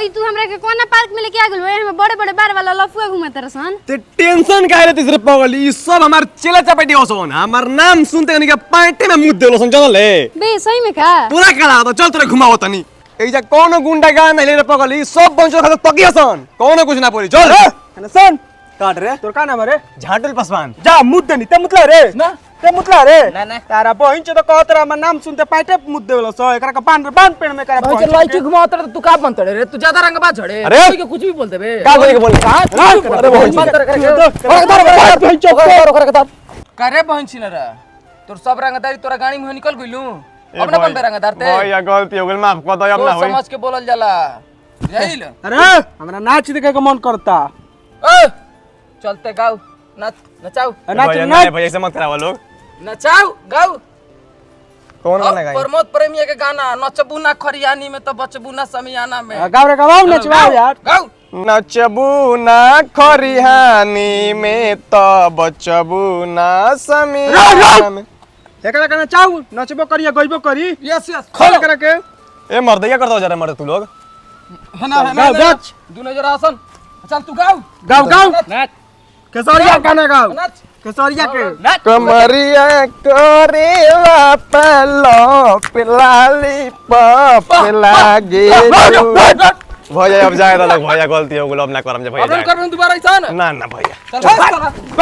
ई तू हमरा के कोना पार्क में लेके आ गेल हम बड़े-बड़े बार वाला लफुआ घुमत रहसन। ते टेंशन काहे लेते रे पगली ई सब हमार चेला चपाटी होसन हमार नाम सुनते कनी के पार्टी में मुद्दे होसन चल ले बे सही में का पूरा करा तो चल तोरे घुमाओ तनी एजा कोनो गुंडा गा नहीं ले पगली सब बंचो खाते तकी हसन कोनो कुछ ना पड़ी चल है सुन काट रे तोर का नाम रे झाटल पासवान जा मुद्दे नहीं ते मुतला रे ना ते मुतला रे ना तारा बहिन छ त कहत रे हमर नाम सुनते पाटे मुद्दे होला सो एकरा का बांध पेड़ में करा भाई लड़की घुमाओ तो तू का बनत रे तू ज्यादा रंग बाज झड़े अरे! कोई के कुछ भी बोल देबे का बोले के बोल अरे करे बहन छी रे तोर सब रंगदारी तोरा गाड़ी में निकल गइलू अब ना बनबे रंगदार ते भैया गलती हो गेल माफ कर दो अब ना सोच होई समझ के बोलल जाला जाइल अरे हमरा नाच देखे के मन करता ओ चलते गाओ नाच नचाओ नाच भैया नाच भैया ऐसे मत करावा लोग नचाओ गाओ कौन गाना गाई प्रमोद प्रेमी के गाना नचबू ना खरियानी में तो बचबू ना समियाना में गाँव रे गवाओ नचवाओ यार गाओ नचबू ना खरिहानी में तो बचबू ना समियाना में एकरा का नचाओ नचबो करिया गइबो करी यस यस खोल एकरा के ए मर्द क्या करता हो जरा मर्द तू लोग है ना गाओ नाच दोनों जरा आसन चल तू गाओ गाओ गाओ नाच केसरिया गाना गाओ नाच केसरिया के कमरिया करेला पलो पिलाली पप लागे भैया अब जाए तो भैया गलती हो गेल अब ना करम जे भैया अब कर दोबारा ऐसा ना ना भैया चल